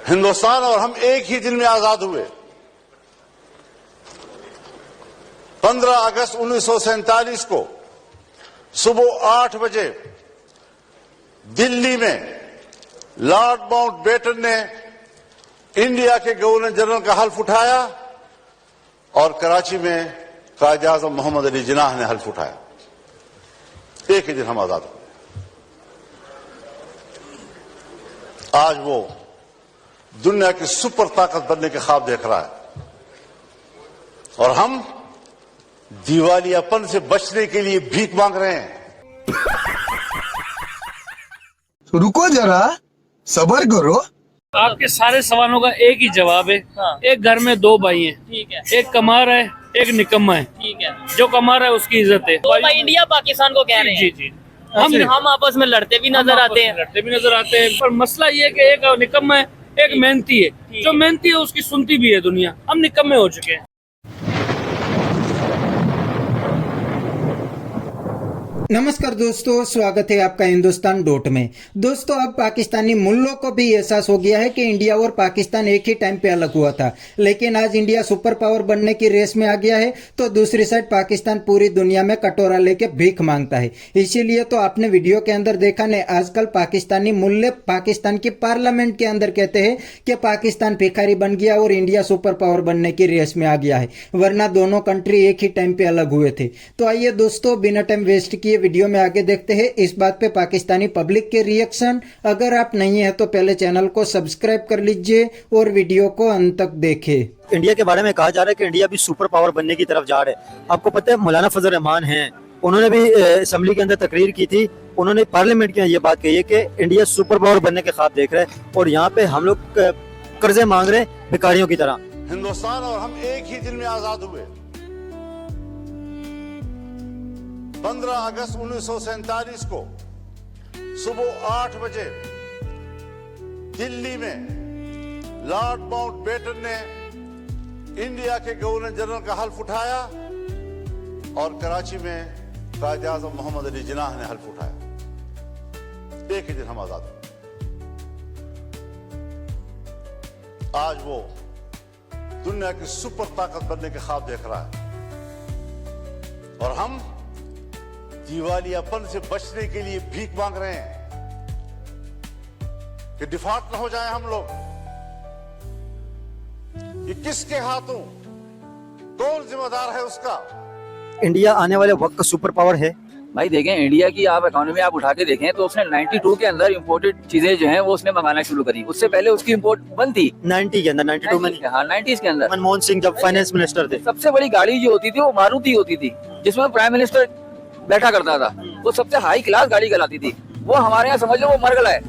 हिंदुस्तान और हम एक ही दिन में आजाद हुए। 15 अगस्त 1947 को सुबह 8 बजे दिल्ली में लॉर्ड माउंटबेटन ने इंडिया के गवर्नर जनरल का हल्फ उठाया और कराची में कायदे आज़म मोहम्मद अली जिन्नाह ने हल्फ उठाया। एक ही दिन हम आजाद हुए। आज वो दुनिया की सुपर ताकत बनने के ख्वाब देख रहा है और हम दिवालियापन से बचने के लिए भीख मांग रहे हैं। रुको जरा, सब्र करो। आपके सारे सवालों का एक ही जवाब है। हाँ। एक घर में दो भाई हैं। ठीक है, एक कमा रहा है, एक निकम्मा है। ठीक है। जो कमा रहा है उसकी इज्जत है। तो भाई इंडिया पाकिस्तान को कह रहे हैं। जी जी, हम आपस में लड़ते भी नजर आते हैं। लड़ते भी नजर आते हैं, पर मसला ये है कि एक निकम्मा है, एक मेहनती है। जो मेहनती है उसकी सुनती भी है दुनिया। हम निकम्मे हो चुके हैं। नमस्कार दोस्तों, स्वागत है आपका हिंदुस्तान डॉट में। दोस्तों, अब पाकिस्तानी मुल्लों को भी एहसास हो गया है कि इंडिया और पाकिस्तान एक ही टाइम पे अलग हुआ था, लेकिन आज इंडिया सुपर पावर बनने की रेस में आ गया है तो दूसरी साइड पाकिस्तान पूरी दुनिया में कटोरा लेके भीख मांगता है। इसीलिए तो आपने वीडियो के अंदर देखा ने, आजकल पाकिस्तानी मुल्ले पाकिस्तान की पार्लियामेंट के अंदर कहते हैं कि पाकिस्तान भिखारी बन गया और इंडिया सुपर पावर बनने की रेस में आ गया है, वरना दोनों कंट्री एक ही टाइम पे अलग हुए थे। तो आइए दोस्तों, बिना टाइम वेस्ट किए वीडियो में आगे देखते हैं इस बात पे पाकिस्तानी पब्लिक के रिएक्शन। अगर आप नहीं है तो पहले चैनल को सब्सक्राइब कर लीजिए और वीडियो को अंत तक देखें। इंडिया के बारे में कहा जा रहा है कि इंडिया भी सुपर पावर बनने की तरफ जा रहा है। आपको पता है मौलाना फजल रहमान हैं, उन्होंने भी असेंबली के अंदर तकरीर की थी। उन्होंने पार्लियामेंट में ये बात कही है कि इंडिया सुपर पावर बनने के ख्वाब देख रहा है और यहाँ पे हम लोग कर्जे मांग रहे हैं भिखारियों की तरह। हिंदुस्तान और हम एक ही दिन में आजाद हुए। 15 अगस्त 1947 को सुबह 8 बजे दिल्ली में लॉर्ड माउंटबेटन ने इंडिया के गवर्नर जनरल का हल्फ उठाया और कराची में कायदे आज़म मोहम्मद अली जिन्नाह ने हल्फ उठाया। एक ही दिन हम आजाद हुए। आज वो दुनिया की सुपर ताकत बनने के ख्वाब देख रहा है और हम दिवालियापन से बचने के लिए भीख मांग रहे हैं कि डिफॉल्ट न हो जाए हम लोग। ये किसके हाथों, कौन जिम्मेदार है उसका? इंडिया आने वाले वक्त का सुपर पावर है। भाई देखें, इंडिया की आप इकोनॉमी आप उठा के देखें तो उसने 92 के अंदर इम्पोर्टेड चीजें जो हैं वो उसने मंगाना शुरू करी। उससे पहले उसकी इम्पोर्ट बंद थी 90 के अंदर, 92 में। हाँ, 90s के अंदर मनमोहन सिंह जब फाइनेंस मिनिस्टर थे, सबसे बड़ी गाड़ी जो होती थी वो मारुति होती थी, जिसमें प्राइम मिनिस्टर बैठा करता था। वो सबसे हाई क्लास गाड़ी कहलाती थी। वो हमारे यहाँ समझ लो वो मरगला है,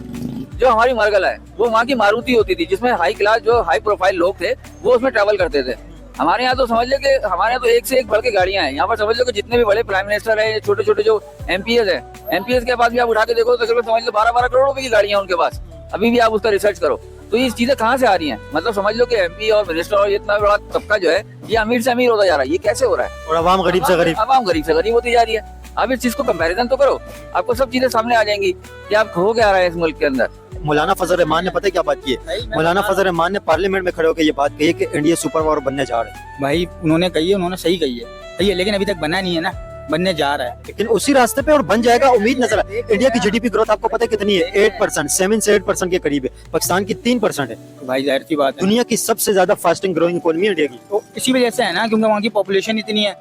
जो हमारी मरगला है वो वहाँ की मारुति होती थी, जिसमें हाई क्लास जो हाई प्रोफाइल लोग थे वो उसमें ट्रैवल करते थे। हमारे यहाँ तो समझ लो कि हमारे यहाँ तो एक से एक बढ़ के गाड़ियां हैं। यहाँ पर समझ लो कि जितने भी बड़े प्राइम मिनिस्टर है, छोटे छोटे जो एमपीएस है, एमपीएस के पास भी आप उठा के देखो तो समझ लो 12-12 करोड़ रुपए की गाड़ियां उनके पास। अभी भी आप उसका रिसर्च करो तो ये चीजें कहाँ से आ रही हैं? मतलब समझ लो कि एमपी और मिनिस्टर और इतना बड़ा तबका जो है ये अमीर से अमीर होता जा रहा है। ये कैसे हो रहा है? और अवाम गरीब से गरीब, अवाम गरीब से गरीब होती जा रही है। आप इस चीज को कंपैरिजन तो करो, आपको सब चीजें सामने आ जाएंगी कि आप हो क्या रहा है इस मुल्क के अंदर। मौलाना फजल रहमान ने पता है क्या बात की है? मौलाना फजल रहमान ने पार्लियामेंट में खड़े होकर ये बात कही कि इंडिया सुपर पावर बनने जा रहा है। भाई उन्होंने कही है, उन्होंने सही कही है, लेकिन अभी तक बना नहीं है ना, बनने जा रहा है। लेकिन उसी रास्ते पे और बन जाएगा, उम्मीद नजर है। इंडिया की जीडीपी ग्रोथ आपको पता है कितनी है? 8%, 7 से 8% के करीब है। पाकिस्तान की 3% है। भाई जाहिर सी बात है, दुनिया की सबसे ज्यादा फास्टिंग ग्रोइंग इकोनॉमी है इंडिया की। तो इसी वजह से है ना, क्योंकि वहाँ की पॉपुलेशन इतनी है।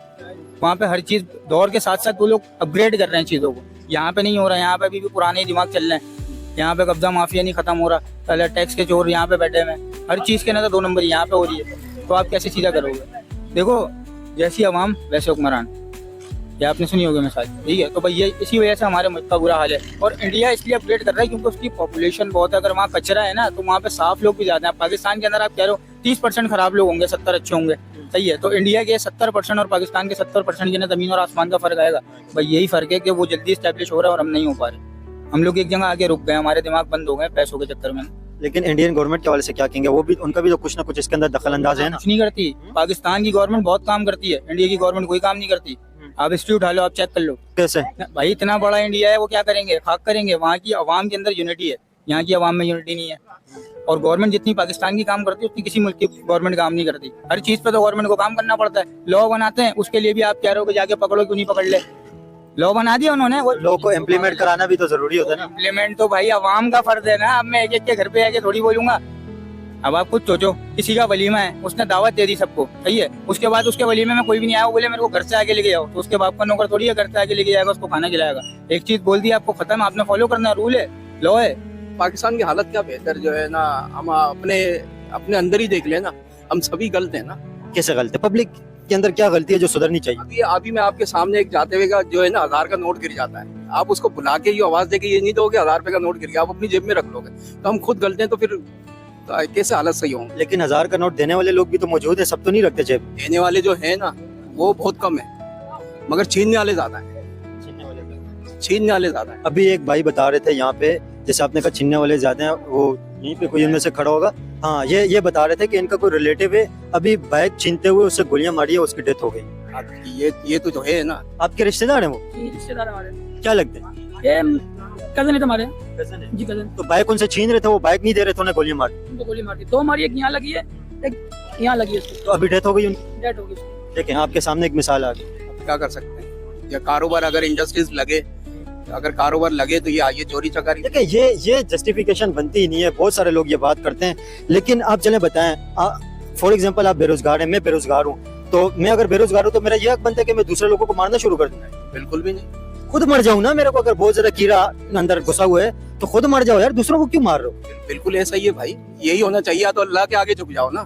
वहाँ पे हर चीज दौर के साथ साथ वो लोग अपग्रेड कर रहे हैं चीजों को। यहाँ पे नहीं हो रहा है, यहाँ पे अभी भी पुराने दिमाग चल रहे हैं। यहाँ पे कब्जा माफिया नहीं खत्म हो रहा, पहले टैक्स के चोर यहाँ पे बैठे हुए हैं। हर चीज के ना 2 नंबर यहाँ पे हो रही है, तो आप कैसे सीधा करोगे? देखो, जैसी अवाम वैसे हुक्मरान, ये आपने सुनी होगी मिसाल, ठीक है? तो भाई ये इसी वजह से हमारे मुल्क का बुरा हाल है। और इंडिया इसलिए अपग्रेड कर रहा है क्योंकि उसकी पॉपुलेशन बहुत है। अगर वहाँ कचरा है ना तो वहाँ पे साफ लोग भी ज्यादा हैं। पाकिस्तान के अंदर आप कह रहे हो 30% खराब लोग होंगे, 70 अच्छे होंगे, सही है? तो इंडिया के 70% और पाकिस्तान के 70% के ना जमीन और आसमान का फर्क आएगा। भाई यही फर्क है कि वो जल्दी स्टैब्लिश हो रहा है और हम नहीं हो पा रहे। हम लोग एक जगह आगे रुक गए, हमारे दिमाग बंद हो गए पैसों के चक्कर में। लेकिन इंडियन गवर्नमेंट के हवाले से क्या कहेंगे? वो भी, उनका भी तो कुछ ना कुछ इसके अंदर दखल अंदाज है ना। कुछ नहीं करती। पाकिस्तान की गवर्नमेंट बहुत काम करती है, इंडिया की गवर्नमेंट कोई काम नहीं करती। आप हिस्ट्री उठा लो, आप चेक कर लो। कैसे? भाई इतना बड़ा इंडिया है, वो क्या करेंगे? खाक करेंगे। वहाँ की आवाम के अंदर यूनिटी है, यहाँ की आवाम में यूनिटी नहीं है। और गवर्नमेंट जितनी पाकिस्तान की काम करती है उतनी किसी मुल्क की गवर्नमेंट काम नहीं करती। हर चीज पे तो गवर्नमेंट को काम करना पड़ता है। लॉ बनाते हैं उसके लिए भी आप कह रहे हो कि जाके पकड़ो, क्यों नहीं पकड़ ले? लॉ बना दिया उन्होंने, वो लोगों को इम्प्लीमेंट कराना भी तो जरूरी होता है ना। इम्प्लीमेंट तो भाई अवाम का फर्ज है ना। अब मैं एक एक के घर पे आके थोड़ी बोलूंगा। अब आप खुद सोचो, किसी का वलीमा है, उसने दावत दे दी सबको, सही है, उसके बाद उसके वलीमे में कोई भी नहीं आया, वो बोले मेरे को घर से आगे लेके जाओ, तो उसके बाप का नौकर थोड़ी है घर से आगे लेके जाएगा, उसको खाना खिलाएगा। एक चीज बोल दी आपको, खत्म, आपने फॉलो करना, रूल है, लॉ है। पाकिस्तान की हालत क्या बेहतर जो है ना, हम अपने अंदर ही देख लेना, हम सभी गलत है ना। कैसे गलत है? पब्लिक के अंदर क्या गलती है जो सुधरनी चाहिए? अभी मैं आपके सामने एक जाते हुए का जो है ना 1000 का नोट गिर जाता है, आप उसको बुला के ये आवाज दे के ये नहीं दोगे 1000 रुपए का नोट गिर गया, आप अपनी जेब में रख लोगे, तो हम खुद गलत हैं, तो फिर कैसे हालत सही होंगे? लेकिन 1000 का नोट देने वाले लोग भी तो मौजूद है, सब तो नहीं रखते जेब। देने वाले जो है ना वो बहुत कम है, मगर छीनने वाले ज्यादा है, छीनने वाले ज्यादा है। अभी एक भाई बता रहे थे यहाँ पे, जैसे आपने कहा छीनने वाले ज्यादा हैं, वो यहीं पे कोई इनमें से खड़ा होगा, हाँ, ये बता रहे थे कि इनका कोई रिलेटिव है, अभी बाइक छीनते हुए उससे गोलियां मारी है, उसकी डेथ हो गई। ये तो जो है ना, आपके रिश्तेदार हैं वो? रिश्तेदार हमारे, क्या लगते हैं? ये कजन है तुम्हारे जी, कजन। तो बाइक उनसे छीन रहे थे, वो बाइक नहीं दे रहे थे, उन्हें गोलियां मारी। उनको गोली मार दी, 2 मारी, एक यहाँ लगी है, एक यहाँ लगी है, उसकी तो अभी डेथ हो गई उनकी। डेथ हो गई उसकी। देखें आपके सामने एक मिसाल आ गई। क्या कर सकते हैं? या कारोबार अगर इंडस्ट्रीज लगे, अगर कारोबार लगे तो ये चोरी चकारी। देखिए ये जस्टिफिकेशन बनती ही नहीं है, बहुत सारे लोग ये बात करते हैं, लेकिन आप चले बताएं, फॉर एग्जांपल आप बेरोजगार हैं, मैं बेरोजगार हूँ, तो मैं अगर बेरोजगार हूँ तो मेरा ये हक बनता है कि मैं दूसरे लोगों को मारना शुरू कर दूं? बिल्कुल भी नहीं, खुद मर जाऊं ना। मेरे को अगर बहुत ज्यादा कीड़ा अंदर घुसा हुआ है तो खुद मर जाओ यार, दूसरों को क्यों मार रहे हो? बिल्कुल ऐसा ही है भाई, यही होना चाहिए। तो अल्लाह के आगे झुक जाओ ना,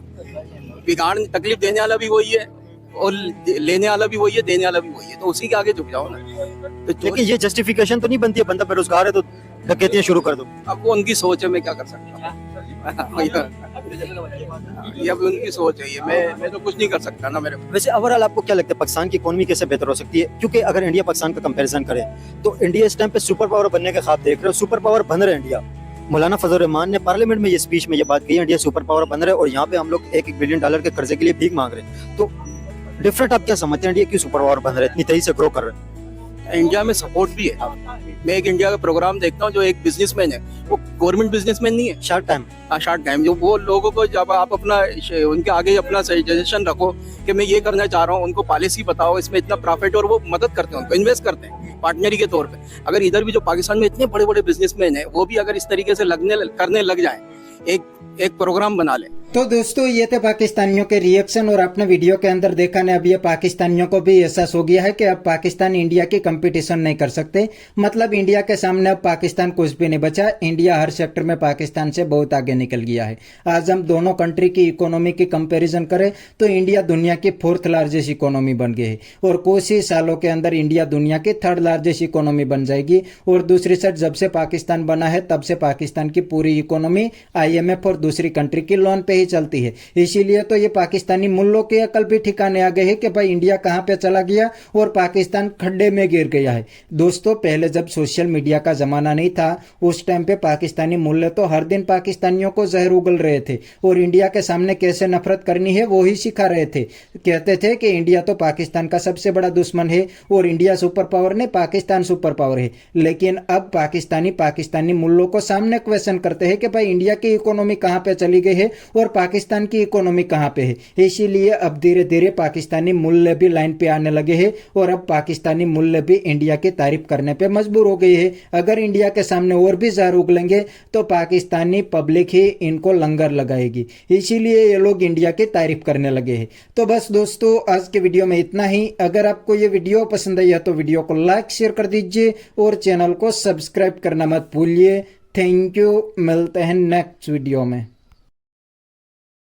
बिगाड़ तकलीफ देने वाला भी वही है और लेने वाला भी वही है, देने वाला भी वही है, तो उसी के आगे झुक जाओ ना। तो लेकिन ये जस्टिफिकेशन तो नहीं बनती है, बंदा बेरोजगार है तो डकैतियां शुरू कर दो। अब वो उनकी सोच है, मैं क्या कर सकता हूँ? ये अब उनकी सोच है, ये मैं तो कुछ नहीं कर सकता ना मेरे। वैसे ओवरऑल आपको क्या लगता है पाकिस्तान की इकोनॉमी कैसे बेहतर हो सकती है? क्योंकि अगर इंडिया पाकिस्तान का कंपैरिजन करें तो इंडिया इस टाइम पे सुपर पावर बनने के ख्वाब देख रहे हो, सुपर पावर बन रहे हैं इंडिया। मौलाना फजल रहमान ने पार्लियामेंट में ये स्पीच में ये बात कही, इंडिया सुपर पावर बन रहा है और यहाँ पे हम लोग $1 बिलियन के कर्जे के लिए भीख मांग रहे हैं। तो डिफरेंट आप क्या समझते हैं, इंडिया क्यों सुपर पावर बन रहा है, इतनी तेजी से ग्रो कर रहे हैं? इंडिया में सपोर्ट भी है। मैं एक इंडिया का प्रोग्राम देखता हूँ, जो एक बिजनेसमैन है, वो गवर्नमेंट बिजनेसमैन नहीं है, शार्क टाइम। हाँ, शार्क टाइम। जो वो लोगों को, जब आप उनके आगे अपना सजेशन रखो कि मैं ये करना चाह रहा हूँ, उनको पॉलिसी बताओ, इसमें इतना प्रॉफिट, और वो मदद करते हैं, उनको इन्वेस्ट करते हैं पार्टनरी के तौर पे। अगर इधर भी जो पाकिस्तान में इतने बड़े बड़े बिजनेसमैन है, वो भी अगर इस तरीके से करने लग जाए, एक प्रोग्राम बना ले। तो दोस्तों ये थे पाकिस्तानियों के रिएक्शन, और आपने वीडियो के अंदर देखा ने, अब ये पाकिस्तानियों को भी एहसास हो गया है कि अब पाकिस्तान इंडिया की कंपटीशन नहीं कर सकते। मतलब इंडिया के सामने अब पाकिस्तान कुछ भी नहीं बचा। इंडिया हर सेक्टर में पाकिस्तान से बहुत आगे निकल गया है। आज हम दोनों कंट्री की इकोनॉमी की कंपैरिजन करें तो इंडिया दुनिया की 4th लार्जेस्ट इकोनॉमी बन गई है, और कुछ ही सालों के अंदर इंडिया दुनिया की 3rd लार्जेस्ट इकोनॉमी बन जाएगी। और दूसरी साइड जब से पाकिस्तान बना है तब से पाकिस्तान की पूरी इकोनॉमी IMF और दूसरी कंट्री की लोन पे ही चलती है। इसीलिए तो ये पाकिस्तानी मुल्लों की अकल भी ठिकाने आ गए हैं कि भाई इंडिया कहां पे चला गया और पाकिस्तान खड्डे में गिर गया है। दोस्तों पहले जब सोशल मीडिया का जमाना नहीं था, उस टाइम पे पाकिस्तानी मुल्ले तो हर दिन पाकिस्तानियों को जहर उगल रहे थे और इंडिया के सामने कैसे नफरत करनी है वो ही सिखा रहे थे। कहते थे कि इंडिया तो पाकिस्तान का सबसे बड़ा दुश्मन है और इंडिया सुपर पावर नहीं, पाकिस्तान सुपर पावर है। लेकिन अब पाकिस्तानी मुल्लों को सामने क्वेश्चन करते हैं कि भाई इंडिया की इकोनॉमी कहां पे चली गई है और पाकिस्तान की इकोनॉमी कहां पे है। इसीलिए अब धीरे धीरे पाकिस्तानी मूल्य भी लाइन पे आने लगे हैं और अब पाकिस्तानी मूल्य भी इंडिया की तारीफ करने पे मजबूर हो गई है। अगर इंडिया के सामने और भी जहर उगलेंगे तो पाकिस्तानी पब्लिक ही इनको लंगर लगाएगी। इसीलिए ये लोग इंडिया की तारीफ करने लगे हैं। तो बस दोस्तों आज के वीडियो में इतना ही। अगर आपको ये वीडियो पसंद आई है तो वीडियो को लाइक शेयर कर दीजिए और चैनल को सब्सक्राइब करना मत भूलिए। थैंक यू, मिलते हैं नेक्स्ट वीडियो में।